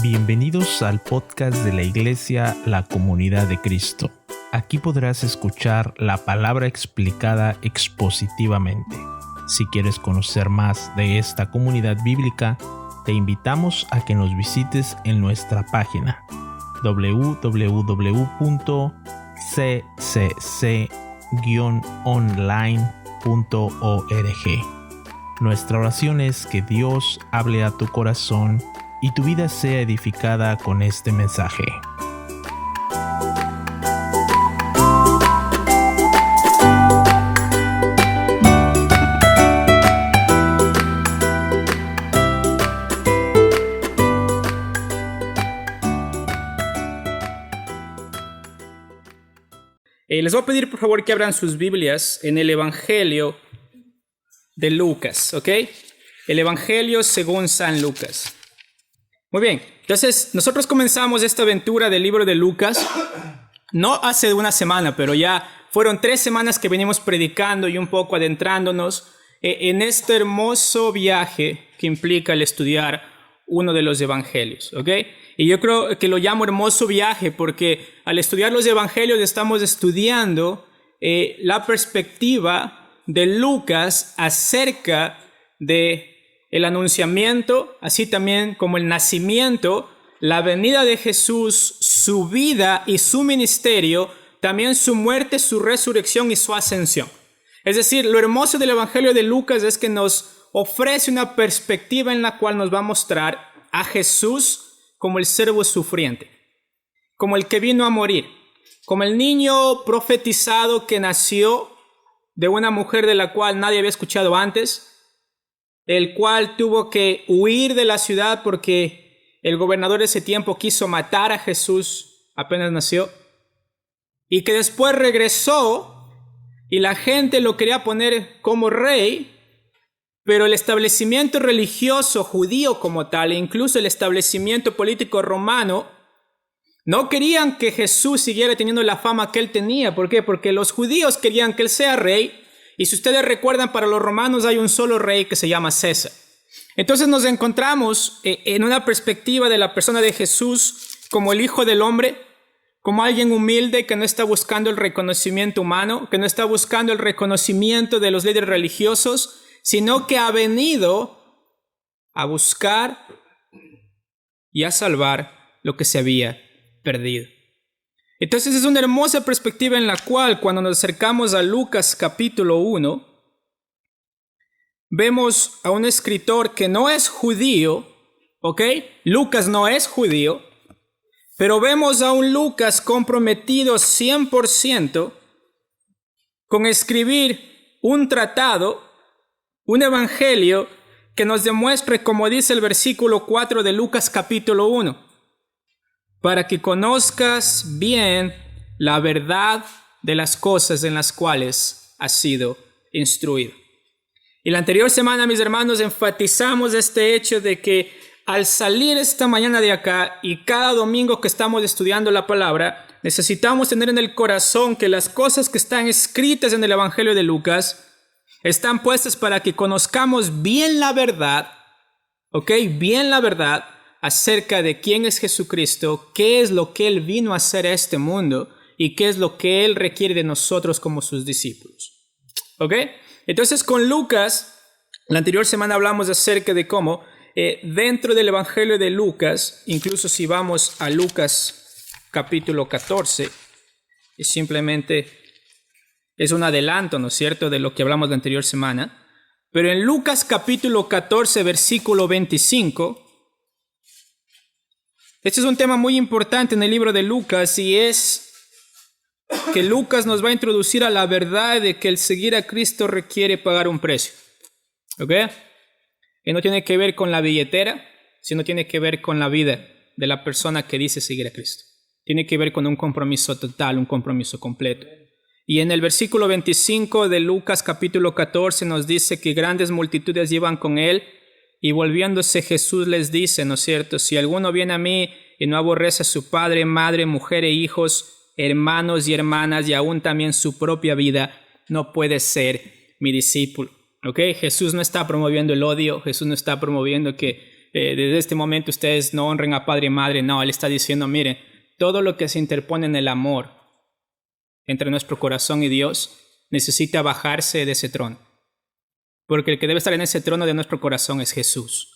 Bienvenidos al podcast de la Iglesia La Comunidad de Cristo. Aquí podrás escuchar la palabra explicada expositivamente. Si quieres conocer más de esta comunidad bíblica, te invitamos a que nos visites en nuestra página www.ccc-online.org. Nuestra oración es que Dios hable a tu corazón y tu vida sea edificada con este mensaje. Les voy a pedir por favor que abran sus Biblias en el Evangelio de Lucas, ¿ok? El Evangelio según San Lucas. Muy bien, entonces nosotros comenzamos esta aventura del libro de Lucas, no hace una semana, pero ya fueron 3 semanas que venimos predicando y un poco adentrándonos en este hermoso viaje que implica el estudiar uno de los evangelios, ¿ok? Y yo creo que lo llamo hermoso viaje porque al estudiar los evangelios estamos estudiando la perspectiva de Lucas acerca de el anunciamiento, así también como el nacimiento, la venida de Jesús, su vida y su ministerio, también su muerte, su resurrección y su ascensión. Es decir, lo hermoso del Evangelio de Lucas es que nos ofrece una perspectiva en la cual nos va a mostrar a Jesús como el siervo sufriente, como el que vino a morir, como el niño profetizado que nació de una mujer de la cual nadie había escuchado antes, el cual tuvo que huir de la ciudad porque el gobernador de ese tiempo quiso matar a Jesús apenas nació, y que después regresó y la gente lo quería poner como rey, pero el establecimiento religioso judío como tal, e incluso el establecimiento político romano, no querían que Jesús siguiera teniendo la fama que él tenía. ¿Por qué? Porque los judíos querían que él sea rey, y si ustedes recuerdan, para los romanos hay un solo rey que se llama César. Entonces nos encontramos en una perspectiva de la persona de Jesús como el Hijo del Hombre, como alguien humilde que no está buscando el reconocimiento humano, que no está buscando el reconocimiento de los líderes religiosos, sino que ha venido a buscar y a salvar lo que se había perdido. Entonces es una hermosa perspectiva en la cual cuando nos acercamos a Lucas capítulo 1, vemos a un escritor que no es judío, ¿ok? Lucas no es judío, pero vemos a un Lucas comprometido 100% con escribir un tratado, un evangelio que nos demuestre, como dice el versículo 4 de Lucas capítulo 1, para que conozcas bien la verdad de las cosas en las cuales has sido instruido. Y la anterior semana, mis hermanos, enfatizamos este hecho de que al salir esta mañana de acá y cada domingo que estamos estudiando la palabra, necesitamos tener en el corazón que las cosas que están escritas en el Evangelio de Lucas están puestas para que conozcamos bien la verdad, ¿ok? Bien la verdad acerca de quién es Jesucristo, qué es lo que Él vino a hacer a este mundo y qué es lo que Él requiere de nosotros como sus discípulos. ¿Ok? Entonces con Lucas, la anterior semana hablamos acerca de cómo dentro del Evangelio de Lucas, incluso si vamos a Lucas capítulo 14, simplemente es un adelanto, ¿no es cierto?, de lo que hablamos la anterior semana. Pero en Lucas capítulo 14, versículo 25, este es un tema muy importante en el libro de Lucas, y es que Lucas nos va a introducir a la verdad de que el seguir a Cristo requiere pagar un precio. ¿Ok? Y no tiene que ver con la billetera, sino tiene que ver con la vida de la persona que dice seguir a Cristo. Tiene que ver con un compromiso total, un compromiso completo. Y en el versículo 25 de Lucas capítulo 14 nos dice que grandes multitudes iban con él, y volviéndose Jesús les dice, ¿no es cierto?, si alguno viene a mí y no aborrece a su padre, madre, mujer e hijos, hermanos y hermanas, y aún también su propia vida, no puede ser mi discípulo. ¿Ok? Jesús no está promoviendo el odio, Jesús no está promoviendo que desde este momento ustedes no honren a padre y madre. No, Él está diciendo, miren, todo lo que se interpone en el amor entre nuestro corazón y Dios necesita bajarse de ese trono. Porque el que debe estar en ese trono de nuestro corazón es Jesús.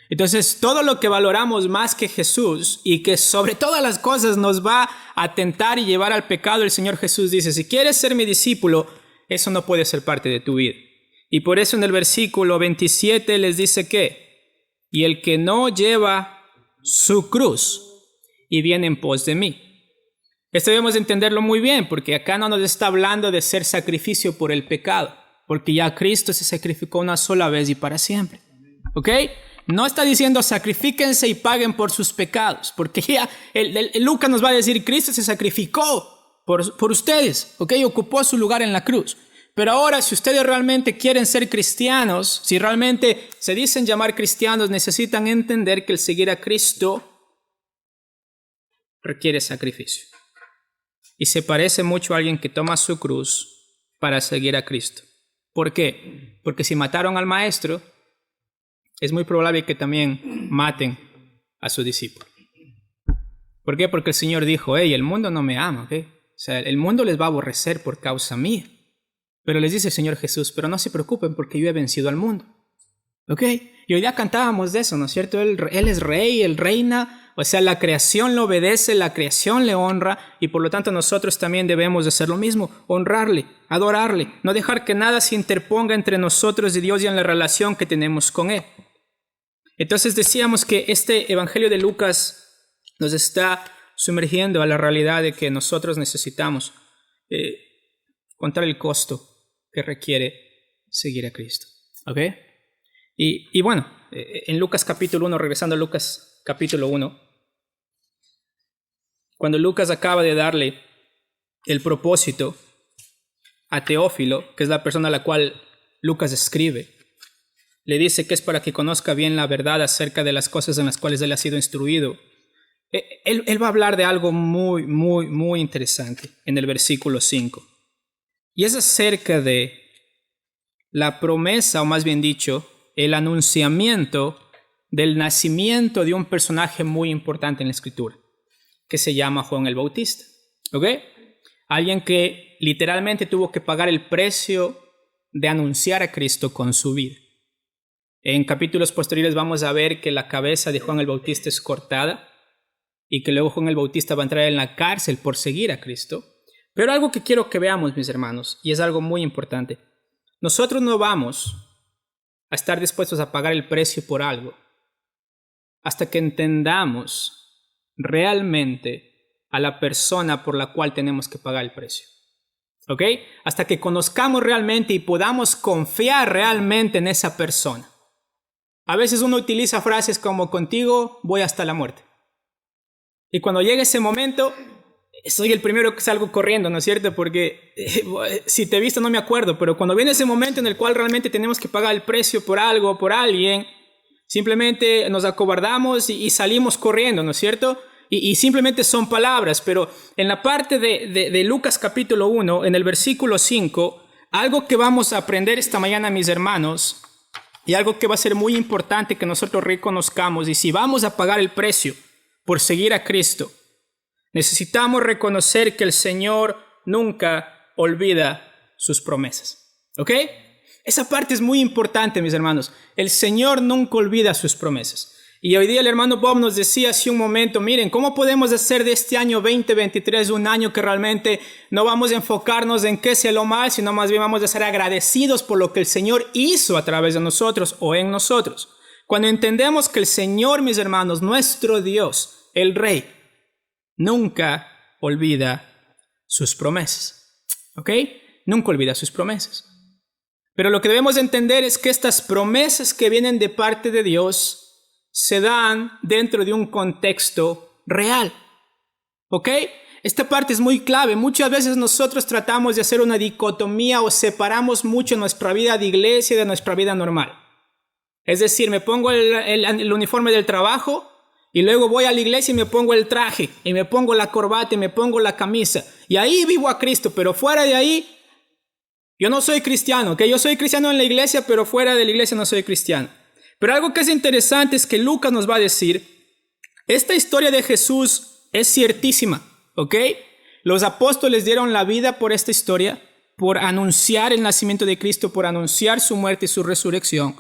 Entonces, todo lo que valoramos más que Jesús y que sobre todas las cosas nos va a tentar y llevar al pecado, el Señor Jesús dice, si quieres ser mi discípulo, eso no puede ser parte de tu vida. Y por eso en el versículo 27 les dice que, y el que no lleva su cruz y viene en pos de mí. Esto debemos entenderlo muy bien, porque acá no nos está hablando de ser sacrificio por el pecado, porque ya Cristo se sacrificó una sola vez y para siempre. ¿Ok? No está diciendo sacrifíquense y paguen por sus pecados, porque ya Lucas nos va a decir, Cristo se sacrificó por ustedes, ¿ok? Ocupó su lugar en la cruz. Pero ahora, si ustedes realmente quieren ser cristianos, si realmente se dicen llamar cristianos, necesitan entender que el seguir a Cristo requiere sacrificio. Y se parece mucho a alguien que toma su cruz para seguir a Cristo. ¿Por qué? Porque si mataron al maestro, es muy probable que también maten a su discípulo. ¿Por qué? Porque el Señor dijo, hey, el mundo no me ama, ¿ok? O sea, el mundo les va a aborrecer por causa mía. Pero les dice el Señor Jesús, pero no se preocupen porque yo he vencido al mundo. ¿Ok? Y hoy día cantábamos de eso, ¿no es cierto? Él es rey, Él reina, o sea, la creación le obedece, la creación le honra, y por lo tanto nosotros también debemos de hacer lo mismo, honrarle, adorarle, no dejar que nada se interponga entre nosotros y Dios y en la relación que tenemos con Él. Entonces decíamos que este Evangelio de Lucas nos está sumergiendo a la realidad de que nosotros necesitamos contar el costo que requiere seguir a Cristo. ¿Ok? Y bueno, en Lucas capítulo 1, regresando a Lucas capítulo 1, cuando Lucas acaba de darle el propósito a Teófilo, que es la persona a la cual Lucas escribe, le dice que es para que conozca bien la verdad acerca de las cosas en las cuales él ha sido instruido. Él va a hablar de algo muy, muy, muy interesante en el versículo 5. Y es acerca de la promesa, o más bien dicho, el anunciamiento del nacimiento de un personaje muy importante en la Escritura, que se llama Juan el Bautista. ¿Ok? Alguien que literalmente tuvo que pagar el precio de anunciar a Cristo con su vida. En capítulos posteriores vamos a ver que la cabeza de Juan el Bautista es cortada y que luego Juan el Bautista va a entrar en la cárcel por seguir a Cristo. Pero algo que quiero que veamos, mis hermanos, y es algo muy importante. Nosotros no vamos a estar dispuestos a pagar el precio por algo hasta que entendamos realmente a la persona por la cual tenemos que pagar el precio. ¿Ok? Hasta que conozcamos realmente y podamos confiar realmente en esa persona. A veces uno utiliza frases como contigo voy hasta la muerte. Y cuando llegue ese momento, soy el primero que salgo corriendo, ¿no es cierto? Porque si te he visto no me acuerdo, pero cuando viene ese momento en el cual realmente tenemos que pagar el precio por algo, por alguien, simplemente nos acobardamos y salimos corriendo, ¿no es cierto? Y simplemente son palabras, pero en la parte de Lucas capítulo 1, en el versículo 5, algo que vamos a aprender esta mañana, mis hermanos, y algo que va a ser muy importante que nosotros reconozcamos, y si vamos a pagar el precio por seguir a Cristo, necesitamos reconocer que el Señor nunca olvida sus promesas. ¿Ok? Esa parte es muy importante, mis hermanos. El Señor nunca olvida sus promesas. Y hoy día el hermano Bob nos decía hace un momento, miren, ¿cómo podemos hacer de este año 2023 un año que realmente no vamos a enfocarnos en qué sea lo mal, sino más bien vamos a ser agradecidos por lo que el Señor hizo a través de nosotros o en nosotros? Cuando entendemos que el Señor, mis hermanos, nuestro Dios, el Rey, nunca olvida sus promesas. ¿Ok? Nunca olvida sus promesas. Pero lo que debemos entender es que estas promesas que vienen de parte de Dios se dan dentro de un contexto real. ¿Ok? Esta parte es muy clave. Muchas veces nosotros tratamos de hacer una dicotomía o separamos mucho nuestra vida de iglesia de nuestra vida normal. Es decir, me pongo el uniforme del trabajo y luego voy a la iglesia y me pongo el traje y me pongo la corbata y me pongo la camisa. Y ahí vivo a Cristo, pero fuera de ahí yo no soy cristiano. ¿Ok? Yo soy cristiano en la iglesia, pero fuera de la iglesia no soy cristiano. Pero algo que es interesante es que Lucas nos va a decir, esta historia de Jesús es ciertísima, ¿ok? Los apóstoles dieron la vida por esta historia, por anunciar el nacimiento de Cristo, por anunciar su muerte y su resurrección.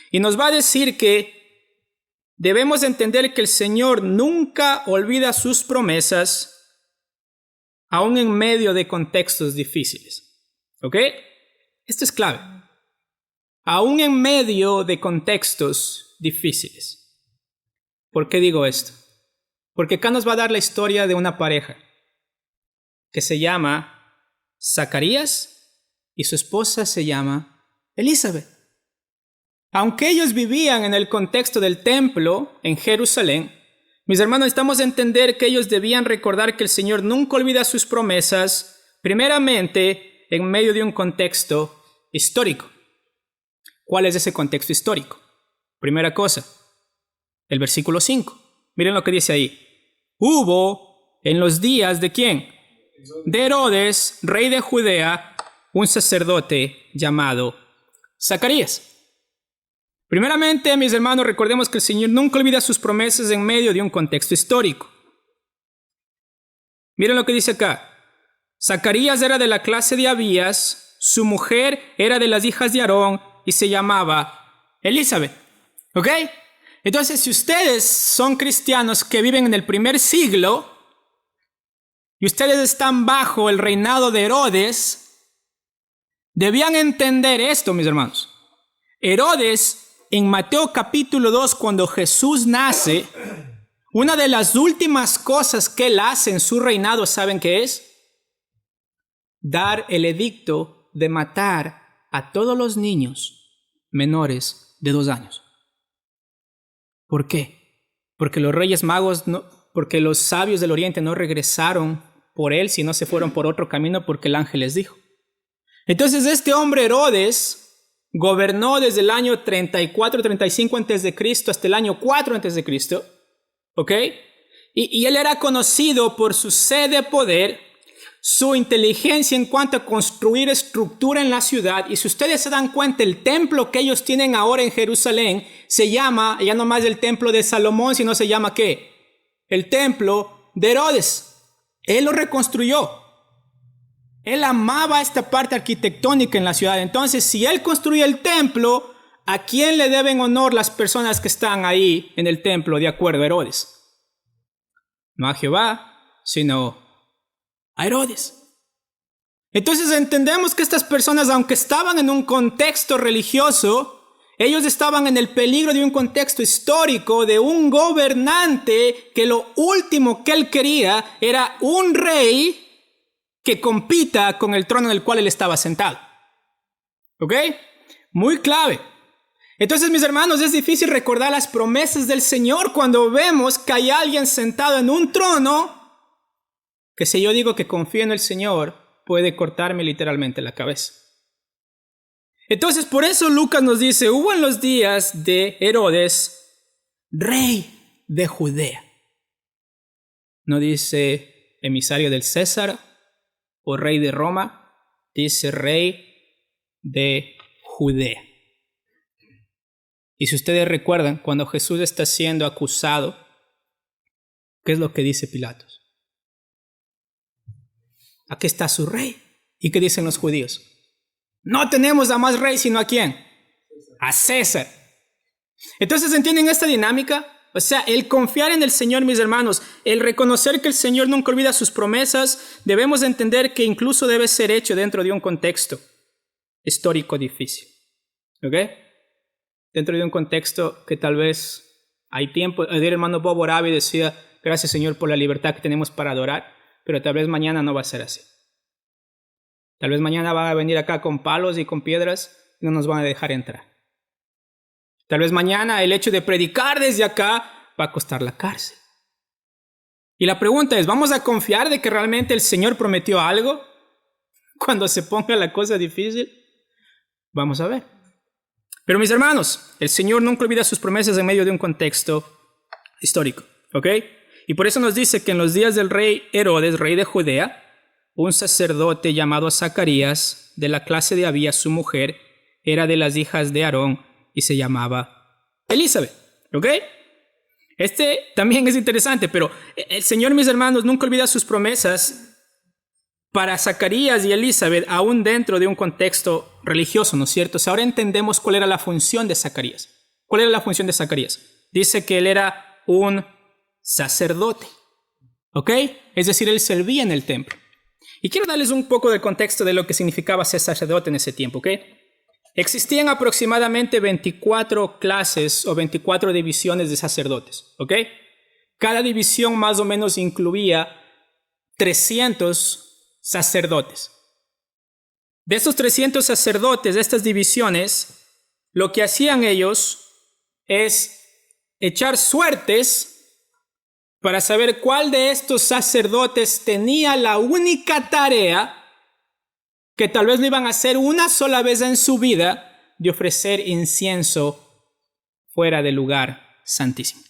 Y nos va a decir que debemos entender que el Señor nunca olvida sus promesas, aún en medio de contextos difíciles. ¿Ok? Esto es clave. Aún en medio de contextos difíciles. ¿Por qué digo esto? Porque acá nos va a dar la historia de una pareja que se llama Zacarías y su esposa se llama Elizabeth. Aunque ellos vivían en el contexto del templo en Jerusalén, mis hermanos, necesitamos entender que ellos debían recordar que el Señor nunca olvida sus promesas, primeramente en medio de un contexto histórico. ¿Cuál es ese contexto histórico? Primera cosa, el versículo 5. Miren lo que dice ahí. Hubo en los días ¿de quién? De Herodes, rey de Judea, un sacerdote llamado Zacarías. Primeramente, mis hermanos, recordemos que el Señor nunca olvida sus promesas en medio de un contexto histórico. Miren lo que dice acá. Zacarías era de la clase de Abías, su mujer era de las hijas de Aarón y se llamaba Elizabeth. ¿Ok? Entonces, si ustedes son cristianos que viven en el primer siglo y ustedes están bajo el reinado de Herodes, debían entender esto, mis hermanos. Herodes, en Mateo capítulo 2, cuando Jesús nace, una de las últimas cosas que él hace en su reinado, ¿saben qué es? Dar el edicto de matar a todos los niños menores de 2 años. ¿Por qué? Porque los reyes magos, porque los sabios del oriente no regresaron por él, sino se fueron por otro camino porque el ángel les dijo. Entonces este hombre Herodes gobernó desde el año 34-35 a.C. hasta el año 4 a.C., ¿ok? Y él era conocido por su sed de poder, su inteligencia en cuanto a construir estructura en la ciudad. Y si ustedes se dan cuenta, el templo que ellos tienen ahora en Jerusalén se llama, ya no más el templo de Salomón, sino se llama ¿qué? El templo de Herodes. Él lo reconstruyó. Él amaba esta parte arquitectónica en la ciudad. Entonces, si él construye el templo, ¿a quién le deben honor las personas que están ahí en el templo de acuerdo a Herodes? No a Jehová, sino a Herodes. Entonces entendemos que estas personas, aunque estaban en un contexto religioso, ellos estaban en el peligro de un contexto histórico, de un gobernante que lo último que él quería era un rey que compita con el trono en el cual él estaba sentado. ¿Ok? Muy clave. Entonces, mis hermanos, es difícil recordar las promesas del Señor cuando vemos que hay alguien sentado en un trono que si yo digo que confío en el Señor, puede cortarme literalmente la cabeza. Entonces, por eso Lucas nos dice, hubo en los días de Herodes, rey de Judea. No dice emisario del César o rey de Roma, dice rey de Judea. Y si ustedes recuerdan, cuando Jesús está siendo acusado, ¿qué es lo que dice Pilatos? Aquí está su rey. ¿Y qué dicen los judíos? No tenemos a más rey, sino ¿a quién? A César. Entonces, ¿entienden esta dinámica? O sea, el confiar en el Señor, mis hermanos, el reconocer que el Señor nunca olvida sus promesas, debemos entender que incluso debe ser hecho dentro de un contexto histórico difícil. ¿Ok? Dentro de un contexto que tal vez hay tiempo. El hermano Bob Orabi decía, gracias Señor por la libertad que tenemos para adorar, pero tal vez mañana no va a ser así. Tal vez mañana van a venir acá con palos y con piedras y no nos van a dejar entrar. Tal vez mañana el hecho de predicar desde acá va a costar la cárcel. Y la pregunta es, ¿vamos a confiar de que realmente el Señor prometió algo cuando se ponga la cosa difícil? Vamos a ver. Pero mis hermanos, el Señor nunca olvida sus promesas en medio de un contexto histórico. ¿Ok? Y por eso nos dice que en los días del rey Herodes, rey de Judea, un sacerdote llamado Zacarías, de la clase de Abías, su mujer, era de las hijas de Aarón y se llamaba Elizabeth. ¿Ok? Este también es interesante, pero el Señor, mis hermanos, nunca olvida sus promesas para Zacarías y Elizabeth, aún dentro de un contexto religioso, ¿no es cierto? O sea, ahora entendemos cuál era la función de Zacarías. ¿Cuál era la función de Zacarías? Dice que él era un sacerdote, ¿ok? Es decir, él servía en el templo. Y quiero darles un poco de contexto de lo que significaba ser sacerdote en ese tiempo, ¿ok? Existían aproximadamente 24 clases o 24 divisiones de sacerdotes, ¿ok? Cada división más o menos incluía 300 sacerdotes. De estos 300 sacerdotes, de estas divisiones, lo que hacían ellos es echar suertes para saber cuál de estos sacerdotes tenía la única tarea que tal vez lo iban a hacer una sola vez en su vida, de ofrecer incienso fuera del lugar santísimo.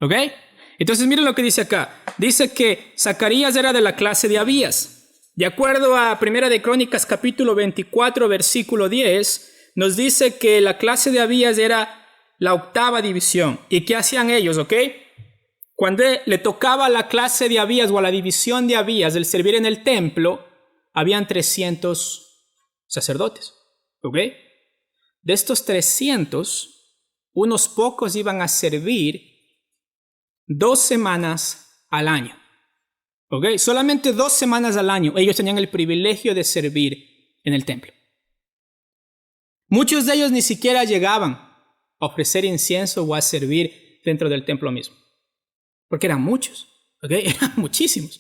¿Ok? Entonces miren lo que dice acá. Dice que Zacarías era de la clase de Abías. De acuerdo a 1 de Crónicas capítulo 24 versículo 10, nos dice que la clase de Abías era la 8ª división. ¿Y qué hacían ellos? ¿Ok? Cuando le tocaba a la clase de Abías o a la división de Abías el servir en el templo, habían 300 sacerdotes. ¿Ok? De estos 300, unos pocos iban a servir 2 semanas al año. ¿Ok? Solamente 2 semanas al año ellos tenían el privilegio de servir en el templo. Muchos de ellos ni siquiera llegaban a ofrecer incienso o a servir dentro del templo mismo. Porque eran muchos. ¿Ok? Eran muchísimos.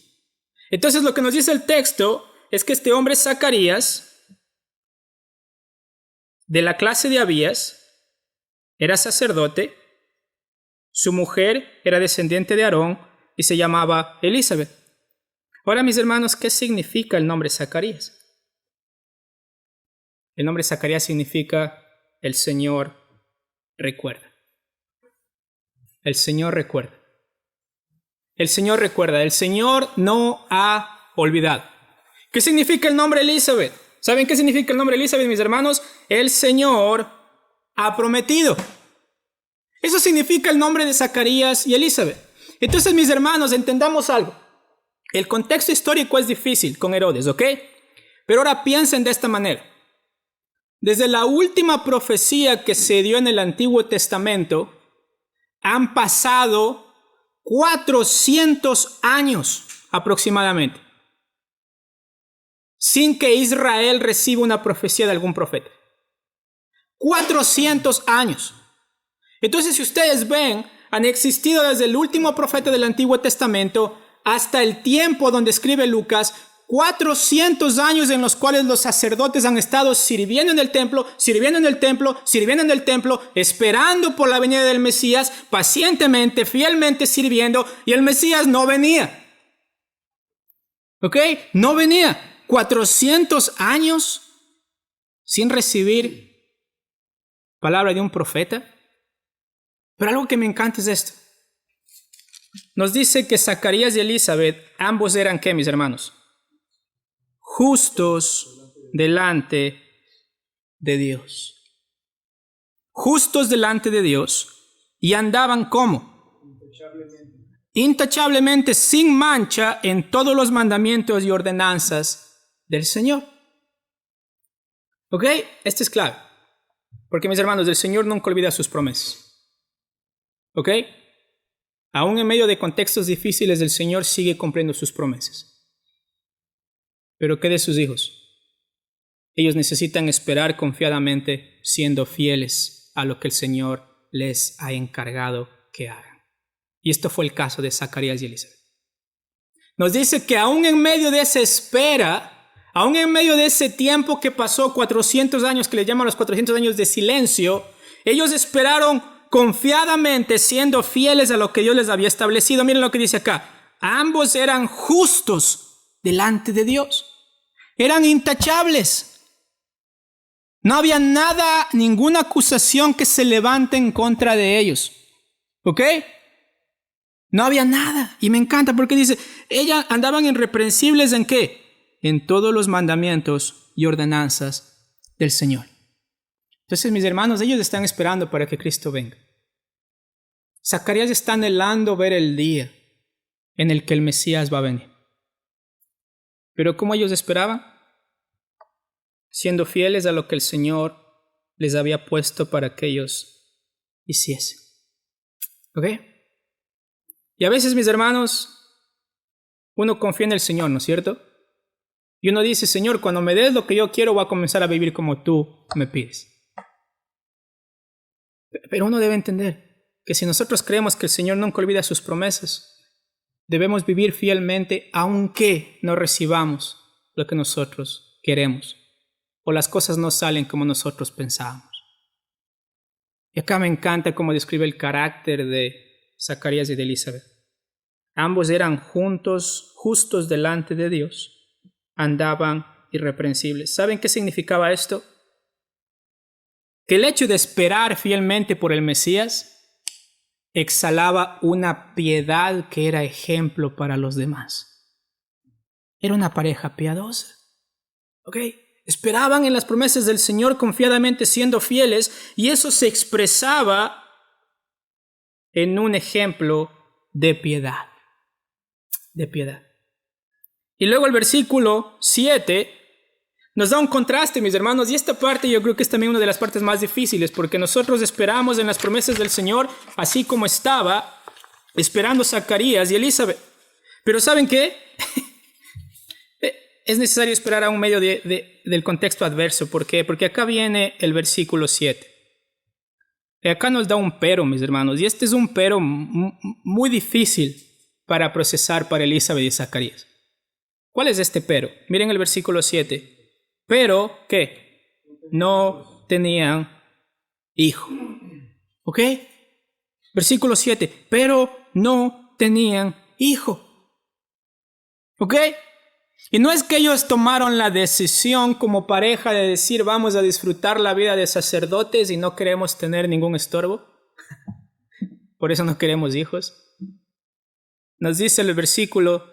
Entonces lo que nos dice el texto es que este hombre Zacarías, de la clase de Abías, era sacerdote. Su mujer era descendiente de Aarón y se llamaba Elizabeth. Ahora, mis hermanos, ¿qué significa el nombre Zacarías? El nombre Zacarías significa el Señor recuerda. El Señor recuerda. El Señor recuerda. El Señor no ha olvidado. ¿Qué significa el nombre Elizabeth? ¿Saben qué significa el nombre Elizabeth, mis hermanos? El Señor ha prometido. Eso significa el nombre de Zacarías y Elizabeth. Entonces, mis hermanos, entendamos algo. El contexto histórico es difícil con Herodes, ¿ok? Pero ahora piensen de esta manera. Desde la última profecía que se dio en el Antiguo Testamento, han pasado 400 años aproximadamente, sin que Israel reciba una profecía de algún profeta. 400 años. Entonces, si ustedes ven, han existido desde el último profeta del Antiguo Testamento hasta el tiempo donde escribe Lucas, 400 años en los cuales los sacerdotes han estado sirviendo en el templo, sirviendo en el templo, sirviendo en el templo, esperando por la venida del Mesías, pacientemente, fielmente sirviendo, y el Mesías no venía. ¿Ok? No venía. 400 años sin recibir palabra de un profeta. Pero algo que me encanta es esto. Nos dice que Zacarías y Elizabeth, ambos eran, ¿qué, mis hermanos? Justos delante de Dios. Justos delante de Dios. Y andaban ¿cómo? Intachablemente, sin mancha, en todos los mandamientos y ordenanzas del Señor. ¿Ok? Esto es clave. Porque, mis hermanos, el Señor nunca olvida sus promesas. ¿Ok? Aún en medio de contextos difíciles, el Señor sigue cumpliendo sus promesas. Pero ¿qué de sus hijos? Ellos necesitan esperar confiadamente, siendo fieles a lo que el Señor les ha encargado que hagan. Y esto fue el caso de Zacarías y Elizabeth. Nos dice que aún en medio de esa espera, aún en medio de ese tiempo que pasó, 400 años, que le llaman los 400 años de silencio, ellos esperaron confiadamente, siendo fieles a lo que Dios les había establecido. Miren lo que dice acá. Ambos eran justos delante de Dios. Eran intachables. No había nada, ninguna acusación que se levante en contra de ellos. ¿Ok? No había nada. Y me encanta porque dice, ellas andaban irreprensibles ¿en qué? En todos los mandamientos y ordenanzas del Señor. Entonces, mis hermanos, ellos están esperando para que Cristo venga. Zacarías está anhelando ver el día en el que el Mesías va a venir. Pero ¿cómo ellos esperaban? Siendo fieles a lo que el Señor les había puesto para que ellos hiciesen. ¿Ok? Y a veces, mis hermanos, uno confía en el Señor, ¿no es cierto? Y uno dice, Señor, cuando me des lo que yo quiero, voy a comenzar a vivir como tú me pides. Pero uno debe entender que si nosotros creemos que el Señor nunca olvida sus promesas, debemos vivir fielmente aunque no recibamos lo que nosotros queremos o las cosas no salen como nosotros pensábamos. Y acá me encanta cómo describe el carácter de Zacarías y de Elizabeth. Ambos eran justos delante de Dios, andaban irreprensibles. ¿Saben qué significaba esto? Que el hecho de esperar fielmente por el Mesías exhalaba una piedad que era ejemplo para los demás. Era una pareja piadosa. ¿Ok? Esperaban en las promesas del Señor confiadamente siendo fieles y eso se expresaba en un ejemplo de piedad. De piedad. Y luego el versículo 7 nos da un contraste, mis hermanos, y esta parte yo creo que es también una de las partes más difíciles, porque nosotros esperamos en las promesas del Señor, así como estaba esperando Zacarías y Elizabeth. Pero ¿saben qué? Es necesario esperar a un medio del contexto adverso. ¿Por qué? Porque acá viene el versículo 7. Y acá nos da un pero, mis hermanos, y este es un pero muy difícil para procesar para Elizabeth y Zacarías. ¿Cuál es este pero? Miren el versículo 7. Pero, ¿qué? No tenían hijo. ¿Ok? Versículo 7. Pero no tenían hijo. ¿Ok? Y no es que ellos tomaron la decisión como pareja de decir vamos a disfrutar la vida de sacerdotes y no queremos tener ningún estorbo. Por eso no queremos hijos. Nos dice el versículo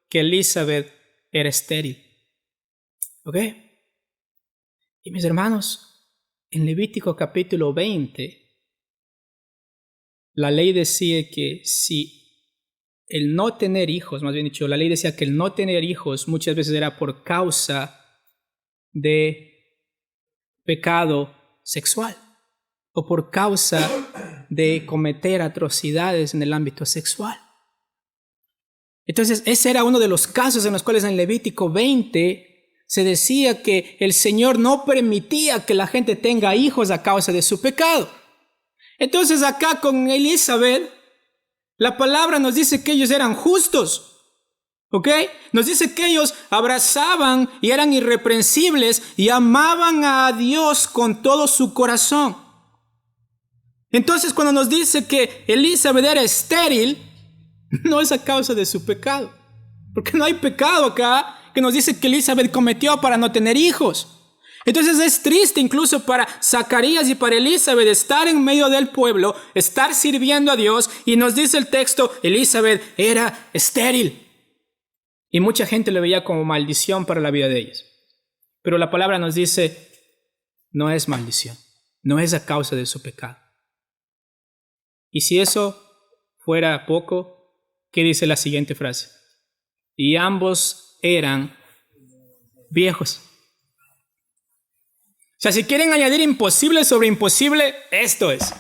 que Elizabeth era estéril. ¿Ok? Y mis hermanos, en Levítico capítulo 20, la ley decía que si el no tener hijos, más bien dicho, la ley decía que el no tener hijos muchas veces era por causa de pecado sexual o por causa de cometer atrocidades en el ámbito sexual. Entonces, ese era uno de los casos en los cuales en Levítico 20 se decía que el Señor no permitía que la gente tenga hijos a causa de su pecado. Entonces acá con Elizabeth, la palabra nos dice que ellos eran justos. ¿Ok? Nos dice que ellos abrazaban y eran irreprensibles y amaban a Dios con todo su corazón. Entonces cuando nos dice que Elizabeth era estéril, no es a causa de su pecado. Porque no hay pecado acá que nos dice que Elizabeth cometió para no tener hijos. Entonces es triste incluso para Zacarías y para Elizabeth estar en medio del pueblo, estar sirviendo a Dios, y nos dice el texto, Elizabeth era estéril. Y mucha gente lo veía como maldición para la vida de ellos. Pero la palabra nos dice, no es maldición, no es a causa de su pecado. Y si eso fuera poco, ¿qué dice la siguiente frase? Y ambos eran viejos. O sea, si quieren añadir imposible sobre imposible, esto es.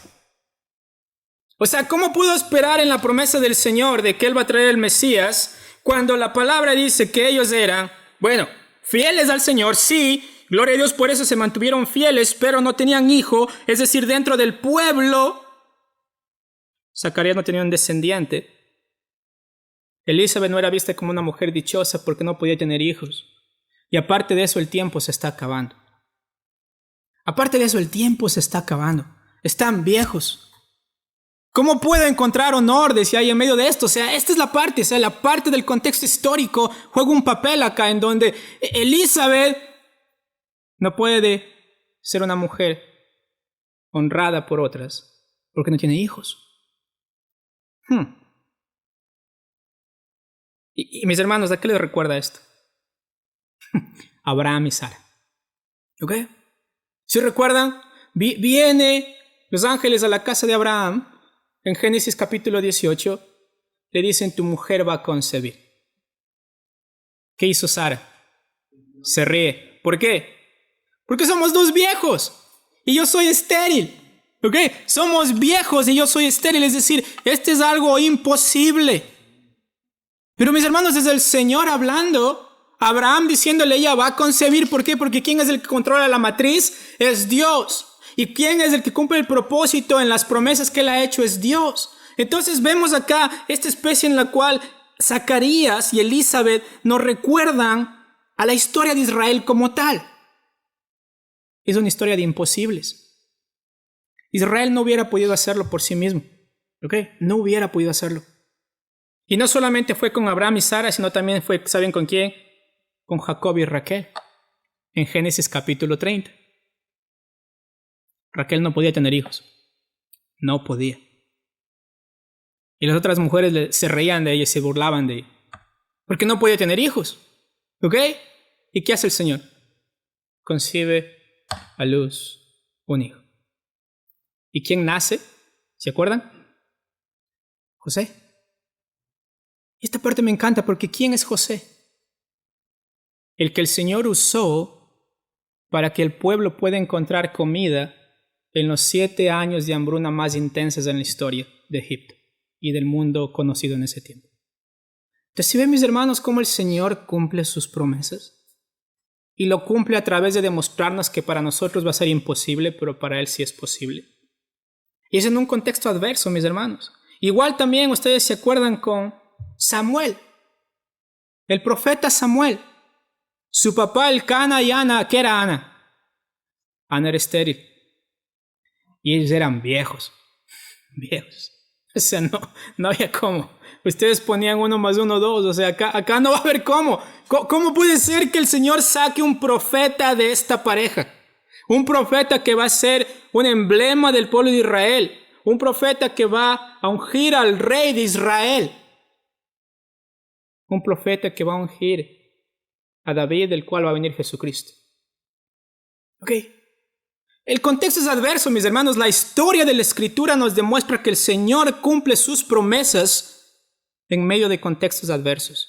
O sea, ¿cómo pudo esperar en la promesa del Señor de que Él va a traer el Mesías cuando la palabra dice que ellos eran, bueno, fieles al Señor, sí, gloria a Dios, por eso se mantuvieron fieles, pero no tenían hijo, es decir, dentro del pueblo, Zacarías no tenía un descendiente. Elizabeth no era vista como una mujer dichosa porque no podía tener hijos. Y aparte de eso, el tiempo se está acabando. Aparte de eso, el tiempo se está acabando. Están viejos. ¿Cómo puedo encontrar honor, decía ahí en medio de esto? O sea, esta es la parte, la parte del contexto histórico juega un papel acá en donde Elizabeth no puede ser una mujer honrada por otras porque no tiene hijos. Y mis hermanos, ¿a qué les recuerda esto? Abraham y Sara. ¿Ok? ¿Sí recuerdan? Viene los ángeles a la casa de Abraham, en Génesis capítulo 18, le dicen, tu mujer va a concebir. ¿Qué hizo Sara? Se ríe. ¿Por qué? Porque somos dos viejos y yo soy estéril. ¿Ok? Somos viejos y yo soy estéril, es decir, este es algo imposible. Pero mis hermanos, desde el Señor hablando, Abraham diciéndole, ella va a concebir. ¿Por qué? Porque ¿quién es el que controla la matriz? Es Dios. ¿Y quién es el que cumple el propósito en las promesas que Él ha hecho? Es Dios. Entonces vemos acá esta especie en la cual Zacarías y Elizabeth nos recuerdan a la historia de Israel como tal. Es una historia de imposibles. Israel no hubiera podido hacerlo por sí mismo. ¿Ok? No hubiera podido hacerlo. Y no solamente fue con Abraham y Sara, sino también fue, ¿saben con quién? Con Jacob y Raquel. En Génesis capítulo 30. Raquel no podía tener hijos. No podía. Y las otras mujeres se reían de ella y se burlaban de ella. Porque no podía tener hijos. ¿Ok? ¿Y qué hace el Señor? Concibe a luz un hijo. ¿Y quién nace? ¿Se acuerdan? José. Y esta parte me encanta porque ¿quién es José? El que el Señor usó para que el pueblo pueda encontrar comida en los 7 años de hambruna más intensas en la historia de Egipto y del mundo conocido en ese tiempo. Entonces, si ven, mis hermanos, cómo el Señor cumple sus promesas, y lo cumple a través de demostrarnos que para nosotros va a ser imposible, pero para Él sí es posible. Y es en un contexto adverso, mis hermanos. Igual también ustedes se acuerdan con Samuel, el profeta Samuel. Su papá, Elcana y Ana, ¿qué era Ana? Ana era estéril. Y ellos eran viejos. Viejos. O sea, no había cómo. Ustedes ponían 1 más 1, 2. O sea, acá no va a haber cómo. ¿Cómo puede ser que el Señor saque un profeta de esta pareja? Un profeta que va a ser un emblema del pueblo de Israel. Un profeta que va a ungir al rey de Israel. Un profeta que va a ungir a David, del cual va a venir Jesucristo. ¿Ok? El contexto es adverso, mis hermanos. La historia de la Escritura nos demuestra que el Señor cumple sus promesas en medio de contextos adversos,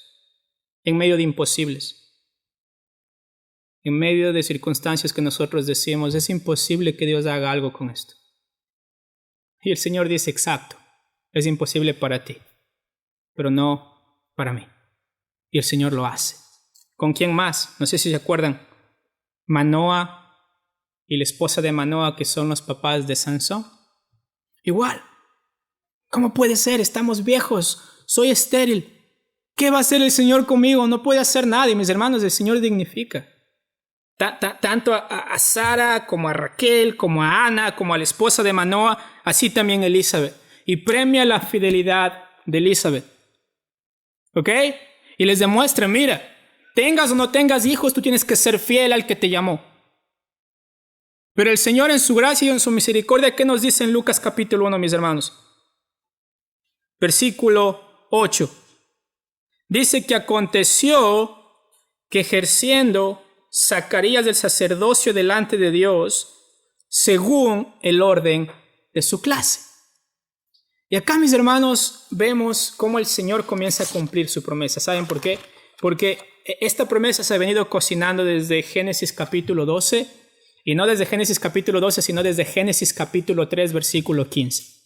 en medio de imposibles, en medio de circunstancias que nosotros decimos, es imposible que Dios haga algo con esto. Y el Señor dice, exacto, es imposible para ti, pero no para mí. Y el Señor lo hace. ¿Con quién más? No sé si se acuerdan. Manoa y la esposa de Manoa, que son los papás de Sansón. Igual. ¿Cómo puede ser? Estamos viejos. Soy estéril. ¿Qué va a hacer el Señor conmigo? No puede hacer nada. Y mis hermanos, el Señor dignifica. Tanto a Sara, como a Raquel, como a Ana, como a la esposa de Manoa, así también Elizabeth. Y premia la fidelidad de Elizabeth. ¿Ok? Y les demuestra, mira, tengas o no tengas hijos, tú tienes que ser fiel al que te llamó. Pero el Señor en su gracia y en su misericordia, ¿qué nos dice en Lucas capítulo 1, mis hermanos? Versículo 8. Dice que aconteció que ejerciendo Zacarías del sacerdocio delante de Dios, según el orden de su clase. Y acá, mis hermanos, vemos cómo el Señor comienza a cumplir su promesa. ¿Saben por qué? Porque esta promesa se ha venido cocinando desde Génesis capítulo 12, y no desde Génesis capítulo 12, sino desde Génesis capítulo 3, versículo 15.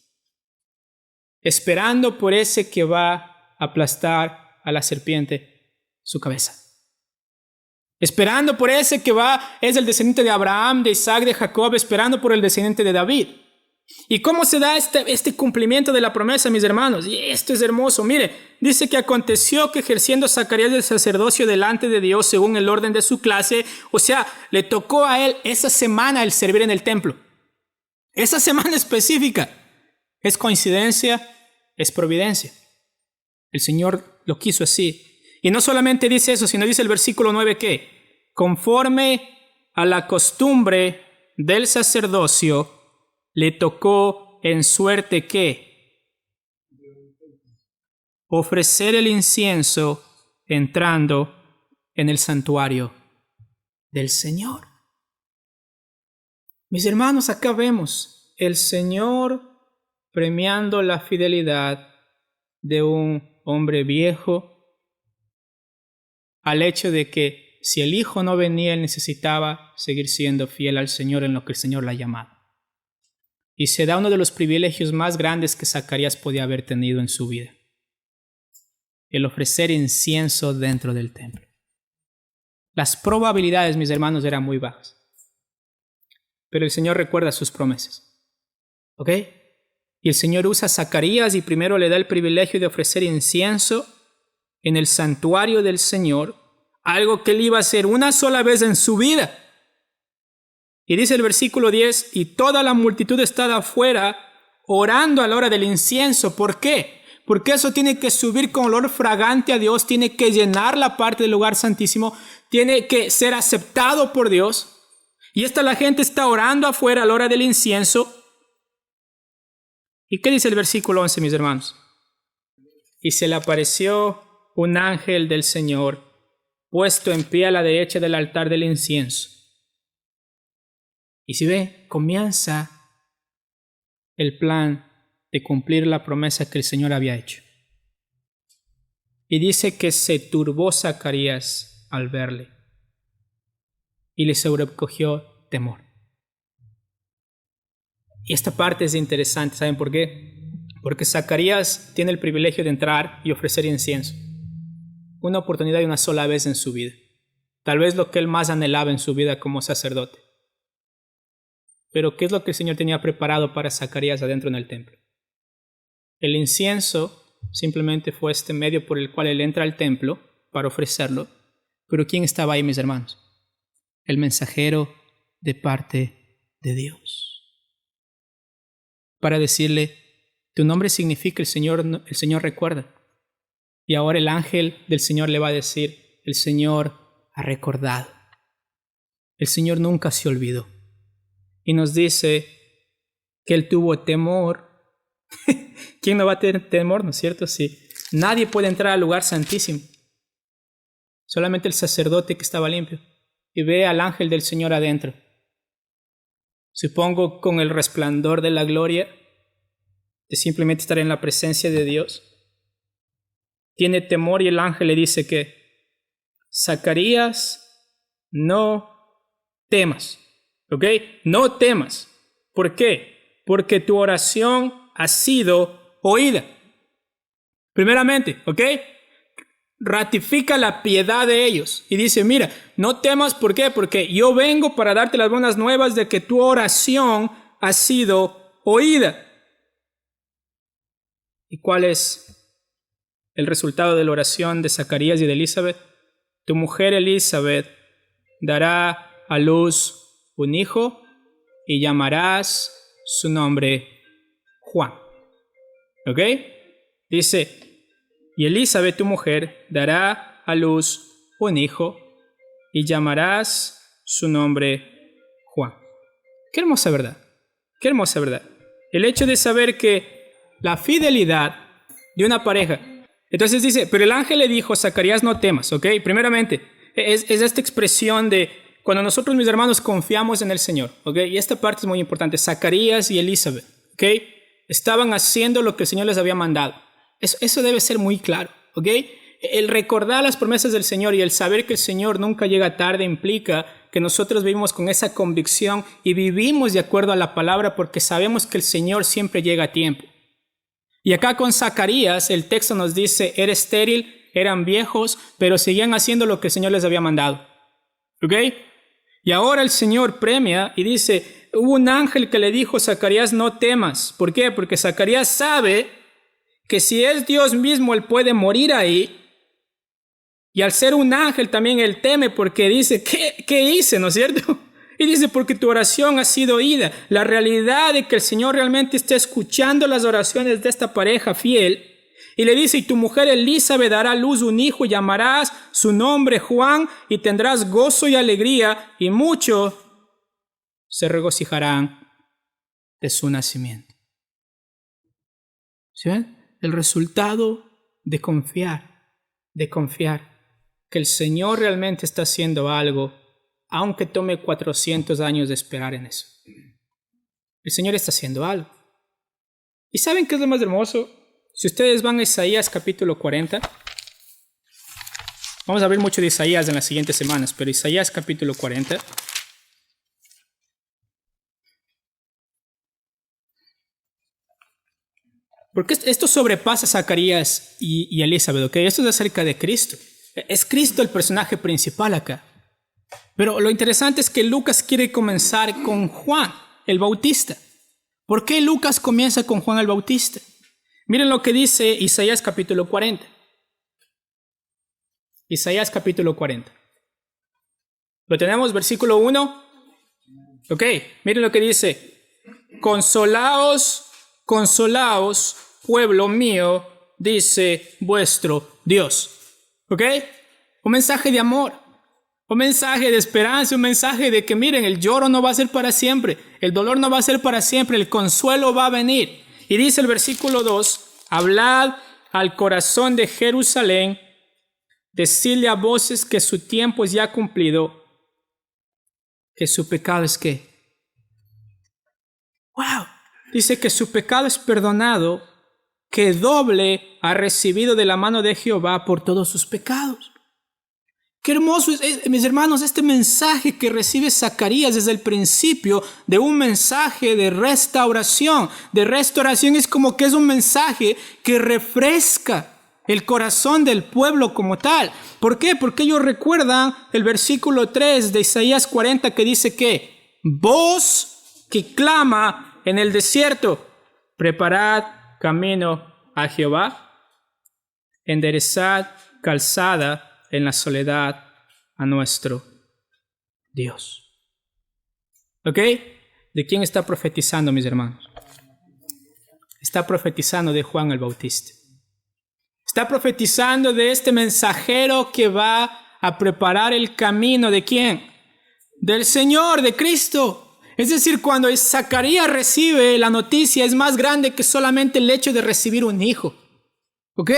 Esperando por ese que va a aplastar a la serpiente su cabeza. Esperando por ese que es el descendiente de Abraham, de Isaac, de Jacob, esperando por el descendiente de David. ¿Y cómo se da este cumplimiento de la promesa, mis hermanos? Y esto es hermoso. Mire, dice que aconteció que ejerciendo Zacarías el sacerdocio delante de Dios según el orden de su clase, o sea, le tocó a él esa semana el servir en el templo. Esa semana específica. ¿Es coincidencia? Es providencia. El Señor lo quiso así. Y no solamente dice eso, sino dice el versículo 9 que, conforme a la costumbre del sacerdocio, le tocó en suerte que ofrecer el incienso entrando en el santuario del Señor. Mis hermanos, acá vemos el Señor premiando la fidelidad de un hombre viejo al hecho de que si el Hijo no venía, él necesitaba seguir siendo fiel al Señor en lo que el Señor le ha llamado. Y se da uno de los privilegios más grandes que Zacarías podía haber tenido en su vida: el ofrecer incienso dentro del templo. Las probabilidades, mis hermanos, eran muy bajas, pero el Señor recuerda sus promesas. ¿Ok? Y el Señor usa a Zacarías y primero le da el privilegio de ofrecer incienso en el santuario del Señor, algo que él iba a hacer una sola vez en su vida. Y dice el versículo 10, y toda la multitud estaba afuera orando a la hora del incienso. ¿Por qué? Porque eso tiene que subir con olor fragante a Dios, tiene que llenar la parte del lugar santísimo, tiene que ser aceptado por Dios. Y la gente está orando afuera a la hora del incienso. ¿Y qué dice el versículo 11, mis hermanos? Y se le apareció un ángel del Señor puesto en pie a la derecha del altar del incienso. Y si ve, comienza el plan de cumplir la promesa que el Señor había hecho. Y dice que se turbó Zacarías al verle y le sobrecogió temor. Y esta parte es interesante, ¿saben por qué? Porque Zacarías tiene el privilegio de entrar y ofrecer incienso. Una oportunidad de una sola vez en su vida. Tal vez lo que él más anhelaba en su vida como sacerdote. Pero ¿qué es lo que el Señor tenía preparado para Zacarías adentro en el templo? El incienso simplemente fue este medio por el cual él entra al templo para ofrecerlo. Pero ¿quién estaba ahí, mis hermanos? El mensajero de parte de Dios. Para decirle, tu nombre significa el Señor recuerda. Y ahora el ángel del Señor le va a decir, el Señor ha recordado. El Señor nunca se olvidó. Y nos dice que él tuvo temor. ¿Quién no va a tener temor, no es cierto? Sí. Nadie puede entrar al lugar santísimo. Solamente el sacerdote que estaba limpio. Y ve al ángel del Señor adentro. Supongo con el resplandor de la gloria de simplemente estar en la presencia de Dios. Tiene temor y el ángel le dice que Zacarías, no temas. ¿Ok? No temas. ¿Por qué? Porque tu oración ha sido oída. Primeramente, ¿ok? Ratifica la piedad de ellos y dice, mira, no temas, ¿por qué? Porque yo vengo para darte las buenas nuevas de que tu oración ha sido oída. ¿Y cuál es el resultado de la oración de Zacarías y de Elizabeth? Tu mujer Elizabeth dará a luz un hijo y llamarás su nombre Juan. ¿Ok? Dice, y Elizabeth, tu mujer, dará a luz un hijo y llamarás su nombre Juan. Qué hermosa verdad. Qué hermosa verdad. El hecho de saber que la fidelidad de una pareja. Entonces dice, pero el ángel le dijo, Zacarías, no temas, ¿ok? Primeramente, es esta expresión de cuando nosotros, mis hermanos, confiamos en el Señor, ¿ok? Y esta parte es muy importante. Zacarías y Elizabeth, ¿ok? Estaban haciendo lo que el Señor les había mandado. Eso debe ser muy claro, ¿ok? El recordar las promesas del Señor y el saber que el Señor nunca llega tarde implica que nosotros vivimos con esa convicción y vivimos de acuerdo a la palabra porque sabemos que el Señor siempre llega a tiempo. Y acá con Zacarías el texto nos dice, era estéril, eran viejos, pero seguían haciendo lo que el Señor les había mandado. ¿Ok? Y ahora el Señor premia y dice, hubo un ángel que le dijo, Zacarías, no temas. ¿Por qué? Porque Zacarías sabe que si es Dios mismo, él puede morir ahí. Y al ser un ángel también él teme porque dice, ¿qué hice? ¿No es cierto? Y dice, porque tu oración ha sido oída. La realidad de que el Señor realmente está escuchando las oraciones de esta pareja fiel. Y le dice, y tu mujer Elizabeth dará a luz un hijo y llamarás su nombre Juan y tendrás gozo y alegría y muchos se regocijarán de su nacimiento. ¿Sí ven? El resultado de confiar que el Señor realmente está haciendo algo, aunque tome 400 años de esperar en eso. El Señor está haciendo algo. ¿Y saben qué es lo más hermoso? Si ustedes van a Isaías capítulo 40, vamos a ver mucho de Isaías en las siguientes semanas, pero Isaías capítulo 40. Porque esto sobrepasa a Zacarías y Elizabeth, ¿ok? Esto es acerca de Cristo. Es Cristo el personaje principal acá. Pero lo interesante es que Lucas quiere comenzar con Juan el Bautista. ¿Por qué Lucas comienza con Juan el Bautista? Miren lo que dice Isaías capítulo 40. Isaías capítulo 40. ¿Lo tenemos? Versículo 1. Ok, miren lo que dice. Consolaos, consolaos, pueblo mío, dice vuestro Dios. ¿Ok? Un mensaje de amor, un mensaje de esperanza, un mensaje de que miren, el lloro no va a ser para siempre, el dolor no va a ser para siempre, el consuelo va a venir. Y dice el versículo 2, hablad al corazón de Jerusalén, decidle a voces que su tiempo es ya cumplido, que su pecado es ¿qué? ¡Wow! Dice que su pecado es perdonado, que doble ha recibido de la mano de Jehová por todos sus pecados. Qué hermoso es, mis hermanos, este mensaje que recibe Zacarías desde el principio de un mensaje de restauración. De restauración es como que es un mensaje que refresca el corazón del pueblo como tal. ¿Por qué? Porque ellos recuerdan el versículo 3 de Isaías 40 que dice que voz que clama en el desierto, preparad camino a Jehová, enderezad calzada en la soledad a nuestro Dios. ¿Ok? ¿De quién está profetizando, mis hermanos? Está profetizando de Juan el Bautista. Está profetizando de este mensajero que va a preparar el camino ¿de quién? Del Señor, de Cristo. Es decir, cuando Zacarías recibe la noticia es más grande que solamente el hecho de recibir un hijo. ¿Ok?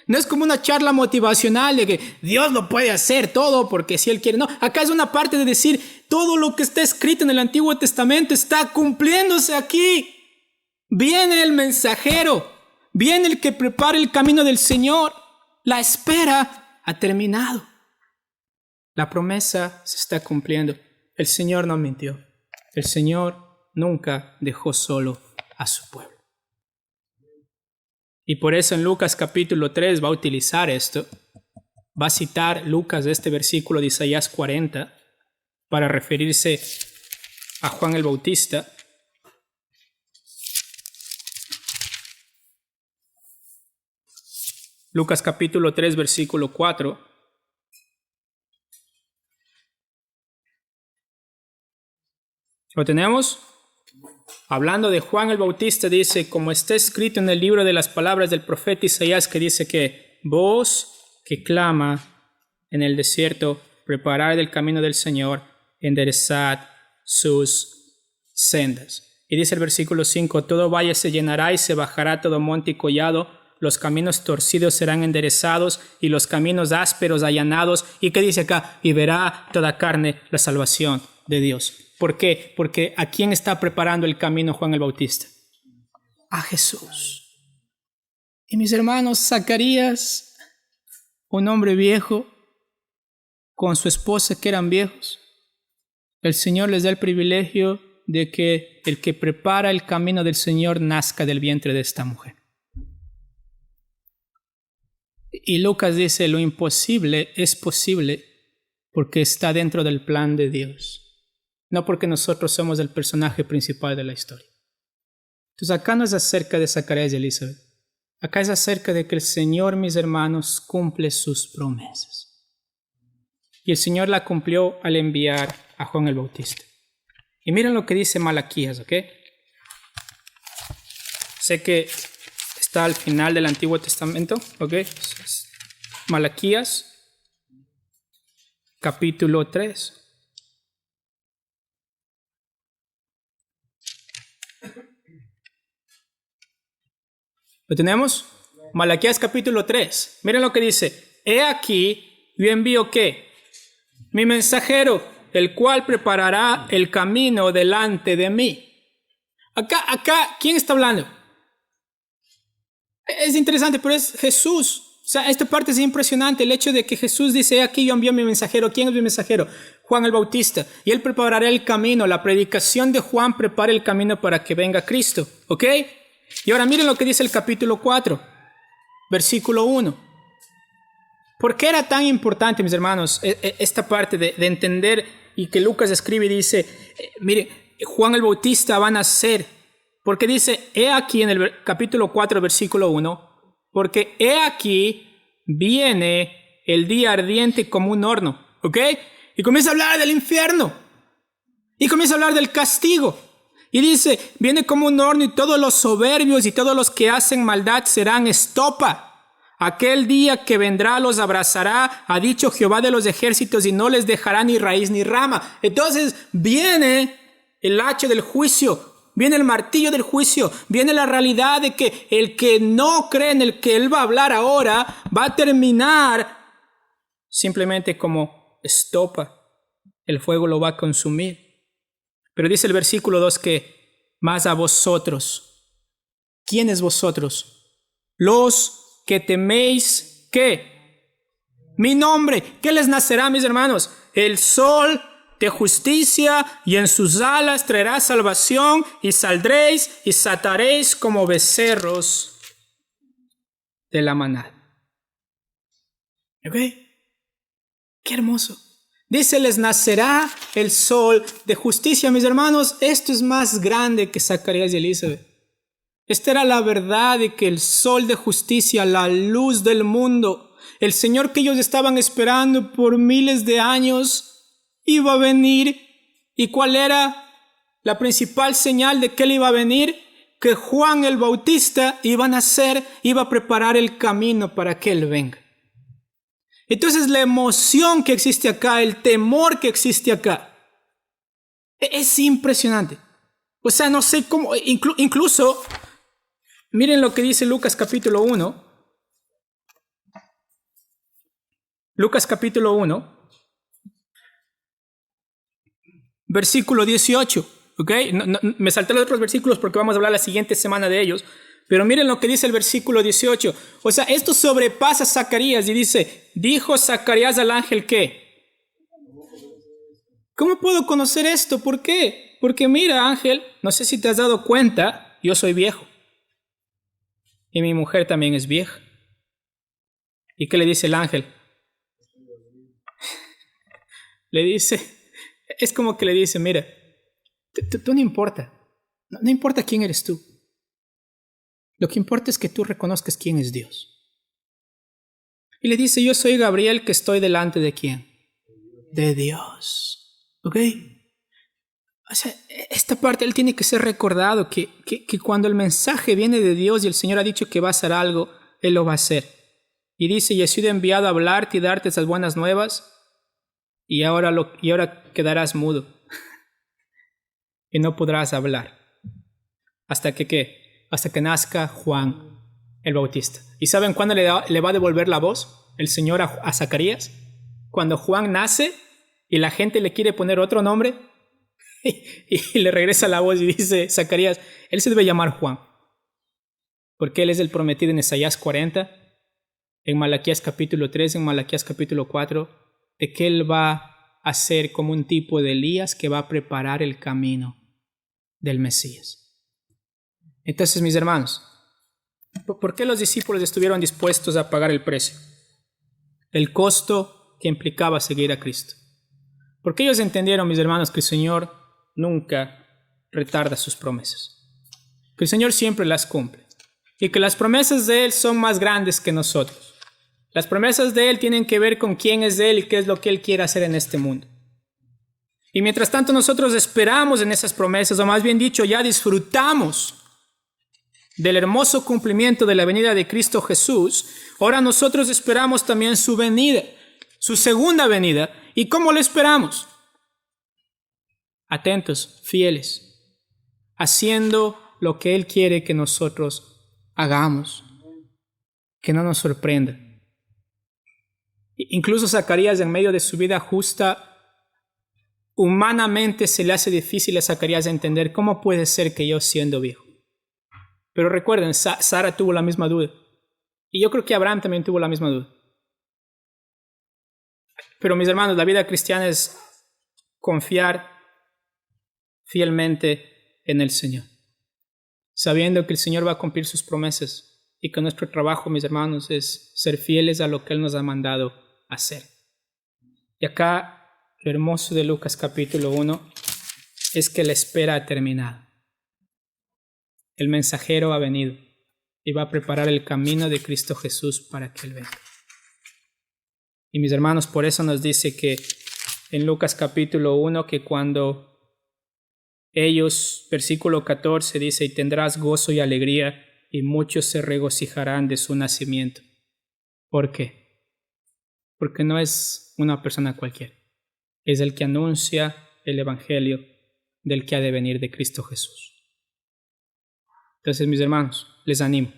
No es como una charla motivacional de que Dios lo puede hacer todo porque si Él quiere. No, acá es una parte de decir todo lo que está escrito en el Antiguo Testamento está cumpliéndose aquí. Viene el mensajero, viene el que prepara el camino del Señor. La espera ha terminado. La promesa se está cumpliendo. El Señor no mintió. El Señor nunca dejó solo a su pueblo. Y por eso en Lucas capítulo 3 va a utilizar esto. Va a citar Lucas de este versículo de Isaías 40 para referirse a Juan el Bautista. Lucas capítulo 3 versículo 4. ¿Lo tenemos? Hablando de Juan el Bautista dice, como está escrito en el libro de las palabras del profeta Isaías, que dice que voz que clama en el desierto, preparad el camino del Señor, enderezad sus sendas. Y dice el versículo 5, todo valle se llenará y se bajará todo monte y collado, los caminos torcidos serán enderezados y los caminos ásperos allanados. ¿Y qué dice acá? Y verá toda carne la salvación de Dios. ¿Por qué? Porque ¿a quién está preparando el camino Juan el Bautista? A Jesús. Y mis hermanos, Zacarías, un hombre viejo, con su esposa que eran viejos, el Señor les da el privilegio de que el que prepara el camino del Señor nazca del vientre de esta mujer. Y Lucas dice, lo imposible es posible porque está dentro del plan de Dios. No porque nosotros somos el personaje principal de la historia. Entonces acá no es acerca de Zacarías y Elizabeth. Acá es acerca de que el Señor, mis hermanos, cumple sus promesas. Y el Señor la cumplió al enviar a Juan el Bautista. Y miren lo que dice Malaquías, ¿ok? Sé que está al final del Antiguo Testamento, ¿ok? Malaquías, capítulo 3. ¿Lo tenemos? Malaquías capítulo 3. Miren lo que dice. He aquí, yo envío ¿qué? Mi mensajero, el cual preparará el camino delante de mí. Acá, ¿quién está hablando? Es interesante, pero es Jesús. O sea, esta parte es impresionante, el hecho de que Jesús dice, aquí yo envío a mi mensajero. ¿Quién es mi mensajero? Juan el Bautista. Y él preparará el camino. La predicación de Juan prepara el camino para que venga Cristo. ¿Ok? Y ahora miren lo que dice el capítulo 4, versículo 1. ¿Por qué era tan importante, mis hermanos, esta parte de entender y que Lucas escribe y dice, mire, Juan el Bautista va a nacer? Porque dice, he aquí en el capítulo 4, versículo 1, porque he aquí viene el día ardiente como un horno, ¿ok? Y comienza a hablar del infierno. Y comienza a hablar del castigo. Y dice, viene como un horno y todos los soberbios y todos los que hacen maldad serán estopa. Aquel día que vendrá los abrazará, ha dicho Jehová de los ejércitos, y no les dejará ni raíz ni rama. Entonces viene el hacha del juicio, viene el martillo del juicio, viene la realidad de que el que no cree en el que él va a hablar ahora va a terminar simplemente como estopa. El fuego lo va a consumir. Pero dice el versículo 2 que más a vosotros. ¿Quiénes vosotros? Los que teméis, ¿qué? Mi nombre. ¿Qué les nacerá, mis hermanos? El sol de justicia, y en sus alas traerá salvación, y saldréis y saltaréis como becerros de la manada. ¿Ok? Qué hermoso. Dice, les nacerá el sol de justicia. Mis hermanos, esto es más grande que Zacarías y Elizabeth. Esta era la verdad de que el sol de justicia, la luz del mundo, el Señor que ellos estaban esperando por miles de años, iba a venir. ¿Y cuál era la principal señal de que Él iba a venir? Que Juan el Bautista iba a nacer, iba a preparar el camino para que Él venga. Entonces la emoción que existe acá, el temor que existe acá, es impresionante. O sea, no sé cómo, incluso, miren lo que dice Lucas capítulo 1. Lucas capítulo 1, versículo 18. ¿Ok? Me salté los otros versículos porque vamos a hablar la siguiente semana de ellos. Pero miren lo que dice el versículo 18. O sea, esto sobrepasa a Zacarías y dice, dijo Zacarías al ángel, ¿qué? ¿Cómo puedo conocer esto? ¿Por qué? Porque mira, ángel, no sé si te has dado cuenta, yo soy viejo. Y mi mujer también es vieja. ¿Y qué le dice el ángel? Le dice, es como que le dice, mira, tú no importa. No importa quién eres tú. Lo que importa es que tú reconozcas quién es Dios. Y le dice, yo soy Gabriel que estoy delante de ¿quién? De Dios. ¿Ok? O sea, esta parte él tiene que ser recordado, que cuando el mensaje viene de Dios y el Señor ha dicho que va a hacer algo, Él lo va a hacer. Y dice, y he sido enviado a hablarte y darte esas buenas nuevas, y ahora quedarás mudo. Y no podrás hablar. ¿Hasta que qué? Hasta que nazca Juan el Bautista. ¿Y saben cuándo le va a devolver la voz el Señor a Zacarías? Cuando Juan nace y la gente le quiere poner otro nombre y le regresa la voz y dice, Zacarías, él se debe llamar Juan, porque él es el prometido en Isaías 40, en Malaquías capítulo 3, en Malaquías capítulo 4, de que él va a ser como un tipo de Elías que va a preparar el camino del Mesías. Entonces, mis hermanos, ¿por qué los discípulos estuvieron dispuestos a pagar el precio? El costo que implicaba seguir a Cristo. Porque ellos entendieron, mis hermanos, que el Señor nunca retarda sus promesas. Que el Señor siempre las cumple. Y que las promesas de Él son más grandes que nosotros. Las promesas de Él tienen que ver con quién es Él y qué es lo que Él quiere hacer en este mundo. Y mientras tanto nosotros esperamos en esas promesas, o más bien dicho, ya disfrutamos del hermoso cumplimiento de la venida de Cristo Jesús, ahora nosotros esperamos también su venida, su segunda venida. ¿Y cómo lo esperamos? Atentos, fieles, haciendo lo que Él quiere que nosotros hagamos, que no nos sorprenda. Incluso Zacarías, en medio de su vida justa, humanamente se le hace difícil a Zacarías entender cómo puede ser que yo siendo viejo. Pero recuerden, Sara tuvo la misma duda. Y yo creo que Abraham también tuvo la misma duda. Pero mis hermanos, la vida cristiana es confiar fielmente en el Señor, sabiendo que el Señor va a cumplir sus promesas y que nuestro trabajo, mis hermanos, es ser fieles a lo que Él nos ha mandado hacer. Y acá lo hermoso de Lucas capítulo 1 es que la espera ha terminado. El mensajero ha venido y va a preparar el camino de Cristo Jesús para que Él venga. Y mis hermanos, por eso nos dice que en Lucas capítulo 1 que cuando ellos, versículo 14 dice, y tendrás gozo y alegría, y muchos se regocijarán de su nacimiento. ¿Por qué? Porque no es una persona cualquiera. Es el que anuncia el evangelio del que ha de venir de Cristo Jesús. Entonces, mis hermanos, les animo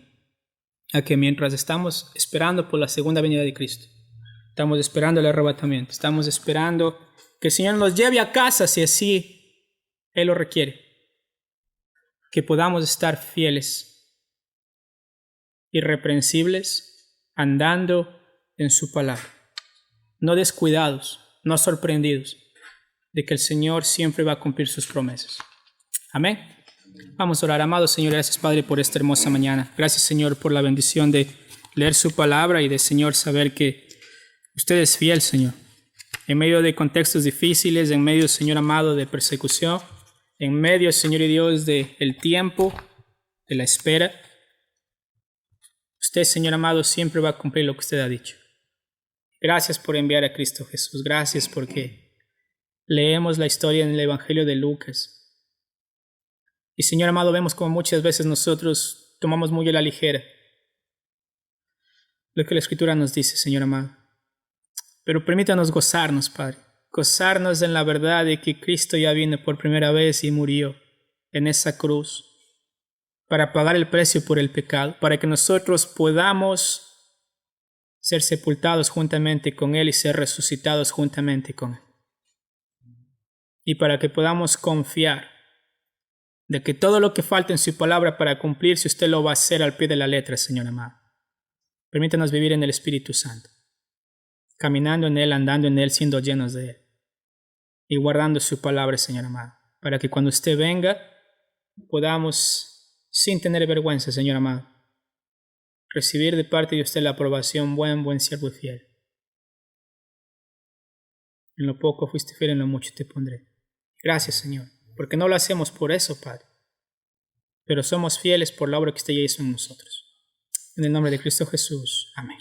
a que mientras estamos esperando por la segunda venida de Cristo, estamos esperando el arrebatamiento, estamos esperando que el Señor nos lleve a casa si así Él lo requiere, que podamos estar fieles, irreprensibles, andando en su palabra, no descuidados, no sorprendidos de que el Señor siempre va a cumplir sus promesas. Amén. Vamos a orar. Amado Señor, gracias Padre por esta hermosa mañana. Gracias Señor por la bendición de leer su palabra y de Señor saber que usted es fiel, Señor. En medio de contextos difíciles, en medio, Señor amado, de persecución, en medio, Señor y Dios, del tiempo, de la espera, usted, Señor amado, siempre va a cumplir lo que usted ha dicho. Gracias por enviar a Cristo Jesús. Gracias porque leemos la historia en el Evangelio de Lucas. Y Señor amado, vemos como muchas veces nosotros tomamos muy a la ligera lo que la Escritura nos dice, Señor amado. Pero permítanos gozarnos, Padre. Gozarnos en la verdad de que Cristo ya vino por primera vez y murió en esa cruz para pagar el precio por el pecado, para que nosotros podamos ser sepultados juntamente con Él y ser resucitados juntamente con Él. Y para que podamos confiar de que todo lo que falta en su palabra para cumplirse, usted lo va a hacer al pie de la letra, Señor amado. Permítanos vivir en el Espíritu Santo, caminando en Él, andando en Él, siendo llenos de Él y guardando su palabra, Señor amado, para que cuando usted venga podamos, sin tener vergüenza, Señor amado, recibir de parte de usted la aprobación, buen siervo y fiel. En lo poco fuiste fiel, en lo mucho te pondré. Gracias, Señor, porque no lo hacemos por eso, Padre, pero somos fieles por la obra que usted ya hizo en nosotros. En el nombre de Cristo Jesús. Amén.